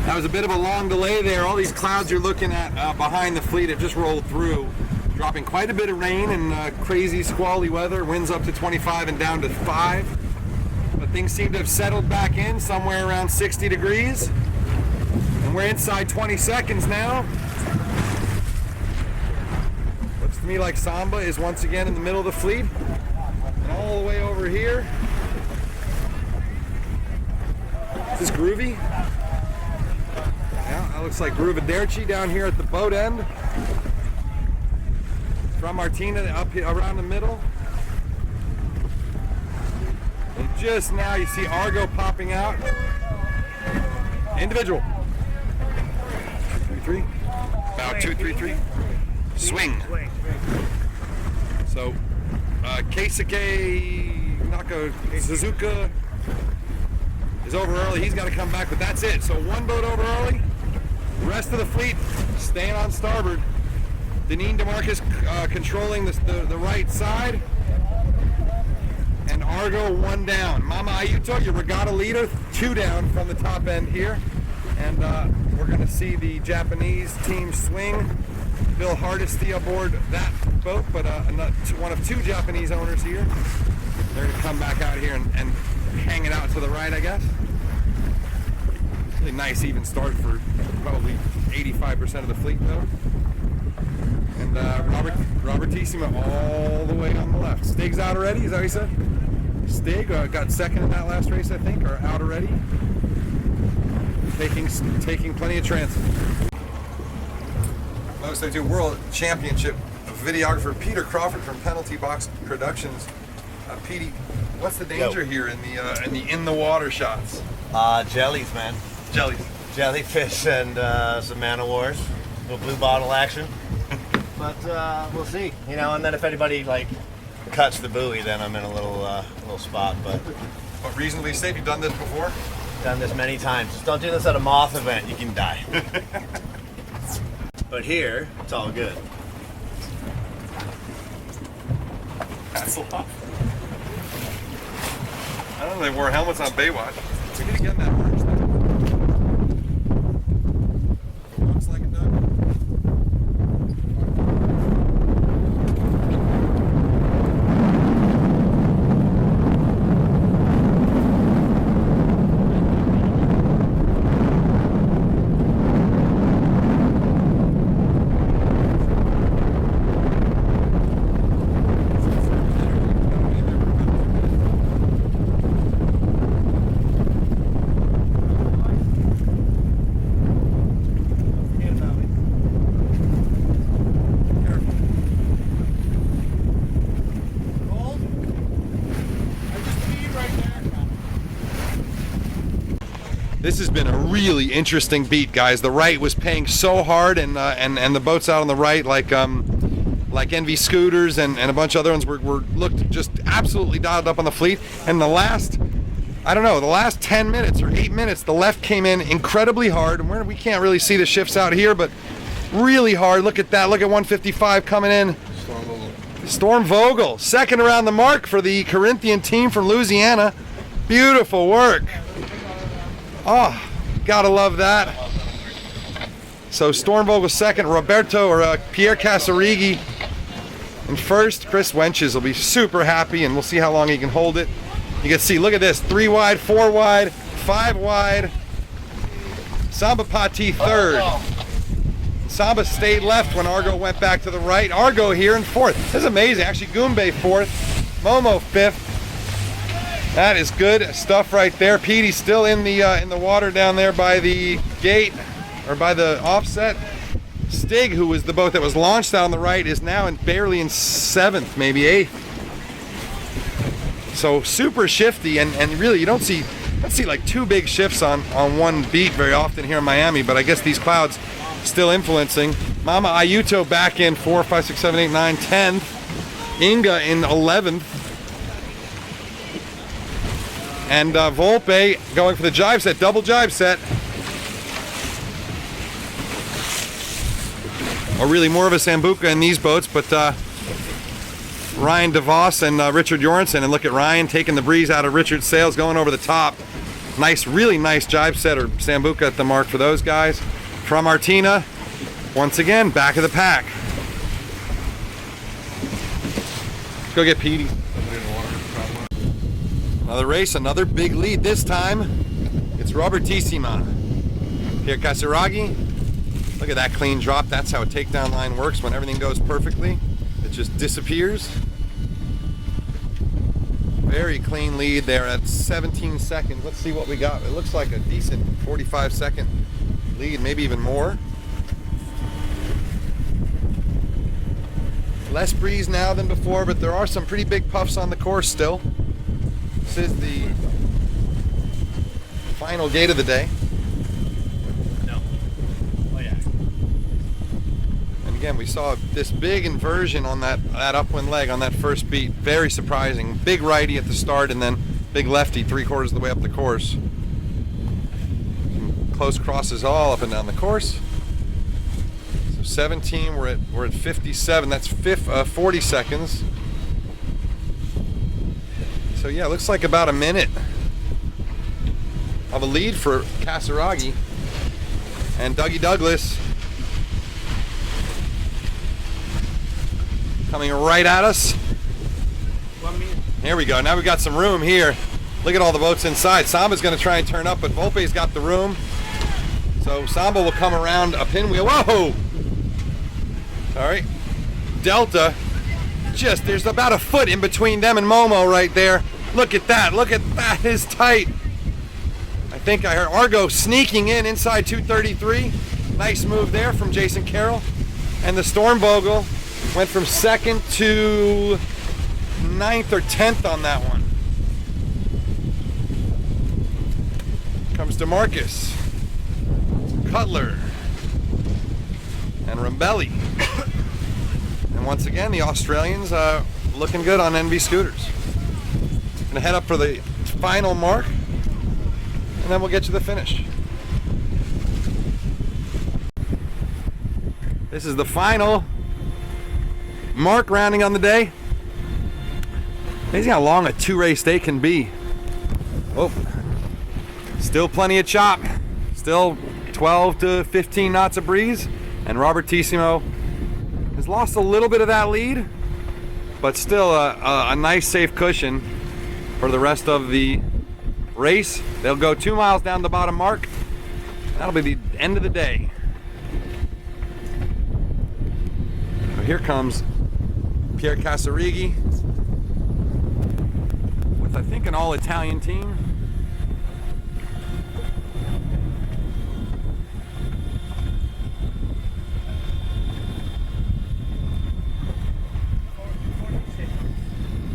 That was a bit of a long delay there. All these clouds you're looking at behind the fleet have just rolled through, dropping quite a bit of rain and crazy squally weather. Winds up to 25 and down to 5. But things seem to have settled back in somewhere around 60 degrees. And we're inside 20 seconds now. Looks to me like Samba is once again in the middle of the fleet. And all the way over here. Is this Groovy? Yeah, that looks like Groovaderci down here at the boat end. From Martina up here, around the middle. And just now you see Argo popping out. Individual. 233. About 233. Swing. So, Keisuke Naka Suzuka is over early. He's got to come back, but that's it. So one boat over early. The rest of the fleet staying on starboard. Deneen DeMarcus controlling the right side. And Argo 1 down. Mama Ayuto, your regatta leader, 2 down from the top end here. And we're going to see the Japanese team swing. Bill Hardesty aboard that boat, but one of 2 Japanese owners here. They're going to come back out here and hang it out to the right, I guess. Really nice even start for probably 85% of the fleet, though. And Robertissimo all the way on the left. Stig's out already, is that what you said? Stig got second in that last race, I think, or out already. Taking plenty of transit. Most they do World Championship videographer Peter Crawford from Penalty Box Productions. Petey, what's the danger here in the water shots? Jellies, man. Jellies. Jellyfish and some man o' wars. A little blue bottle action. But we'll see. You know, and then if anybody like cuts the buoy, then I'm in a little spot. But reasonably safe. You've done this before? Done this many times. Just don't do this at a moth event. You can die. But here, it's all good. That's a lot. I don't know if they wore helmets on Baywatch. We need to get in that merch thing. Looks like it does. This has been a really interesting beat, guys. The right was paying so hard, and the boats out on the right, like NV Scooters and a bunch of other ones, were looked just absolutely dialed up on the fleet. And the last 10 minutes or 8 minutes, the left came in incredibly hard. And we can't really see the shifts out here, but really hard. Look at that. Look at 155 coming in. Storm Vogel, second around the mark for the Corinthian team from Louisiana. Beautiful work. Oh, gotta love that. So Storm Vogel second, Pierre Casarighi in first. Chris Wenches will be super happy, and we'll see how long he can hold it. You can see, look at this, 3 wide, 4 wide, 5 wide. Samba Pati third. Samba stayed left when Argo went back to the right. Argo here in fourth. This is amazing. Actually, Goombay fourth, Momo fifth. That is good stuff right there. Petey's still in the water down there by the gate, or by the offset. Stig, who was the boat that was launched out on the right, is now barely in 7th, maybe 8th. So super shifty, and really you don't see like 2 big shifts on one beat very often here in Miami, but I guess these clouds still influencing. Mama Ayuto back in 4, 5, 6, 7, 8, 9, 10th. Inga in 11th. And Volpe going for the jibe set, double jibe set. Or really more of a Sambuca in these boats, but Ryan DeVos and Richard Jorgensen. And look at Ryan taking the breeze out of Richard's sails, going over the top. Nice, really nice jibe set or sambuca at the mark for those guys. From Martina, once again, back of the pack. Let's go get Petey. Another race, another big lead. This time, it's Robertissima. Here, Casiraghi. Look at that clean drop. That's how a takedown line works when everything goes perfectly. It just disappears. Very clean lead there at 17 seconds. Let's see what we got. It looks like a decent 45-second lead, maybe even more. Less breeze now than before, but there are some pretty big puffs on the course still. This is the final gate of the day. No. Oh yeah. And again, we saw this big inversion on that upwind leg on that first beat. Very surprising. Big righty at the start and then big lefty 3/4 of the way up the course. Some close crosses all up and down the course. So 17, we're at 57. That's 40 seconds. So yeah, it looks like about a minute of a lead for Casiraghi and Dougie Douglas coming right at us. 1 minute. Here we go. Now we've got some room here. Look at all the boats inside. Samba's going to try and turn up, but Volpe's got the room. So Samba will come around a pinwheel. Whoa! All right. Delta. Just, there's about a foot in between them and Momo right there. Look at that. Look at that. It's tight. I think I heard Argo sneaking in inside 233. Nice move there from Jason Carroll. And the Stormvogel went from 2nd to 9th or 10th on that one. Comes to Marcus, Cutler, and Rambelli. And once again, the Australians looking good on NV scooters. Gonna head up for the final mark, and then we'll get to the finish. This is the final mark rounding on the day. Amazing how long a 2-race day can be. Oh, still plenty of chop. Still 12 to 15 knots of breeze, and Robertissimo has lost a little bit of that lead, but still a nice safe cushion for the rest of the race. They'll go 2 miles down the bottom mark. That'll be the end of the day. So here comes Pierre Casiraghi with, I think, an all-Italian team.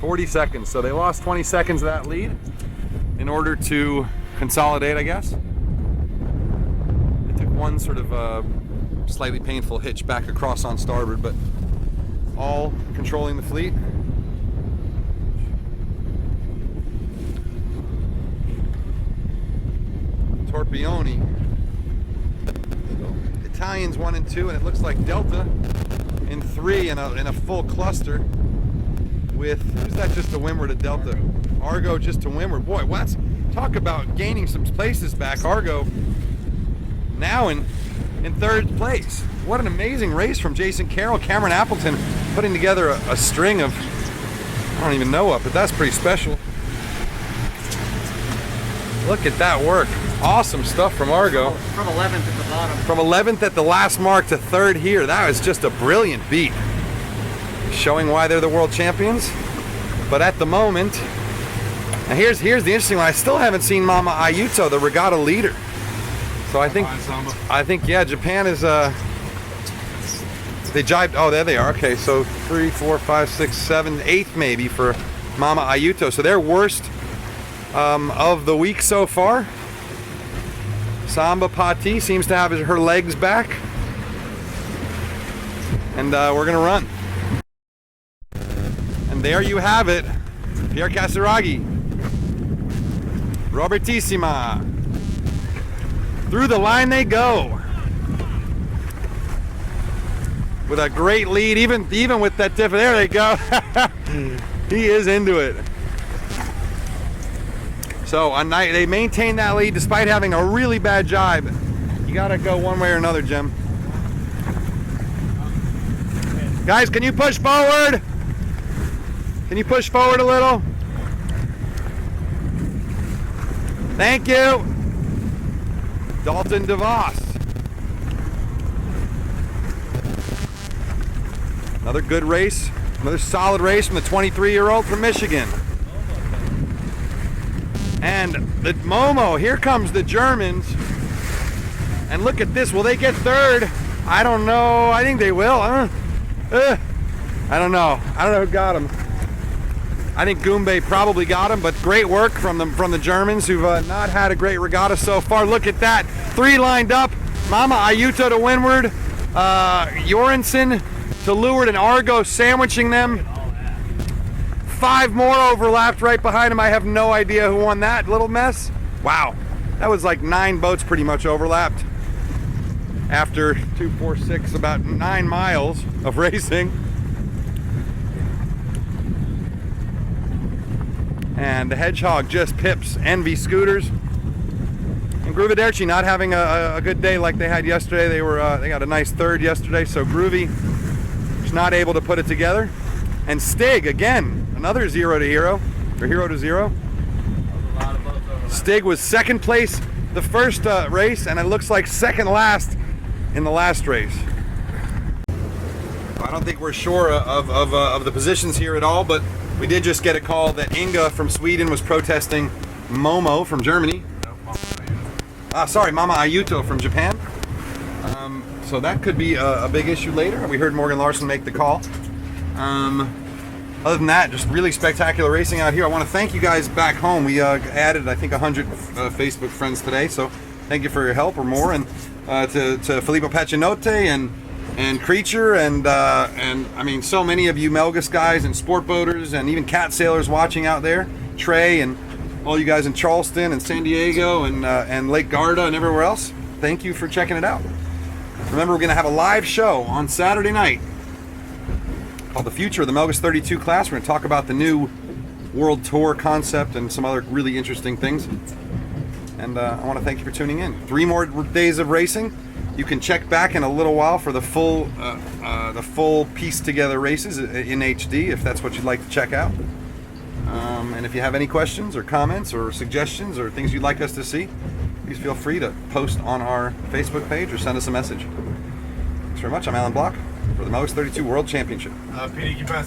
.40 seconds, so they lost 20 seconds of that lead in order to consolidate, I guess. They took one sort of slightly painful hitch back across on starboard, but all controlling the fleet. Torpioni. So Italians 1 and 2, and it looks like Delta in 3 in a full cluster. With, who's that just to windward of Delta? Argo just to windward. Boy, what's, talk about gaining some places back. Argo now in 3rd place. What an amazing race from Jason Carroll. Cameron Appleton putting together a string of, I don't even know what, but that's pretty special. Look at that work. Awesome stuff from Argo. From 11th at the bottom. From 11th at the last mark to 3rd here. That was just a brilliant beat. Showing why they're the world champions. But at the moment, and here's the interesting one. I still haven't seen Mama Ayuto, the regatta leader. So I think yeah, Japan is they jibed. Oh, there they are. Okay, so 3, 4, 5, 6, 7, 8th maybe for Mama Ayuto. So they're worst of the week so far. Samba Pati seems to have her legs back, and we're gonna run. And there you have it, Pierre Casiraghi, Robertissima. Through the line they go. With a great lead, even with that tip. There they go. He is into it. So they maintain that lead despite having a really bad jibe. You gotta go one way or another, Jim. Guys, can you push forward? Can you push forward a little? Thank you. Dalton DeVos. Another good race. Another solid race from the 23-year-old from Michigan. And the Momo, here comes the Germans. And look at this, will they get third? I don't know, I think they will. I don't know who got him. I think Goombay probably got him, but great work from the Germans who've not had a great regatta so far. Look at that, 3 lined up. Mama Ayuto to windward, Jorensen to leeward, and Argo sandwiching them. 5 more overlapped right behind him. I have no idea who won that little mess. Wow, that was like 9 boats pretty much overlapped after 2, 4, 6, about 9 miles of racing. And the Hedgehog just pips Envy Scooters. And Gruviderci not having a good day like they had yesterday. They got a nice third yesterday, so Groovy was not able to put it together. And Stig again, another 0 to hero, or 0 to 0. Stig was second place the first race, and it looks like second last in the last race. I don't think we're sure of the positions here at all, but we did just get a call that Inga from Sweden was protesting Momo from Germany. Sorry, Mama Ayuto from Japan. So that could be a big issue later. We heard Morgan Larson make the call. Other than that, just really spectacular racing out here. I want to thank you guys back home. We added, I think, 100 Facebook friends today, so thank you for your help or more. And to Filippo Pacinote and Creature and I mean, so many of you Melges guys and sport boaters and even cat sailors watching out there. Trey and all you guys in Charleston and San Diego and Lake Garda and everywhere else. Thank you for checking it out. Remember, we're going to have a live show on Saturday night called The Future of the Melges 32 class. We're going to talk about the new World Tour concept and some other really interesting things. And I want to thank you for tuning in. 3 more days of racing. You can check back in a little while for the full pieced together races in HD if that's what you'd like to check out. And if you have any questions or comments or suggestions or things you'd like us to see, please feel free to post on our Facebook page or send us a message. Thanks very much. I'm Alan Block for the Melges 32 World Championship. Petey, keep us.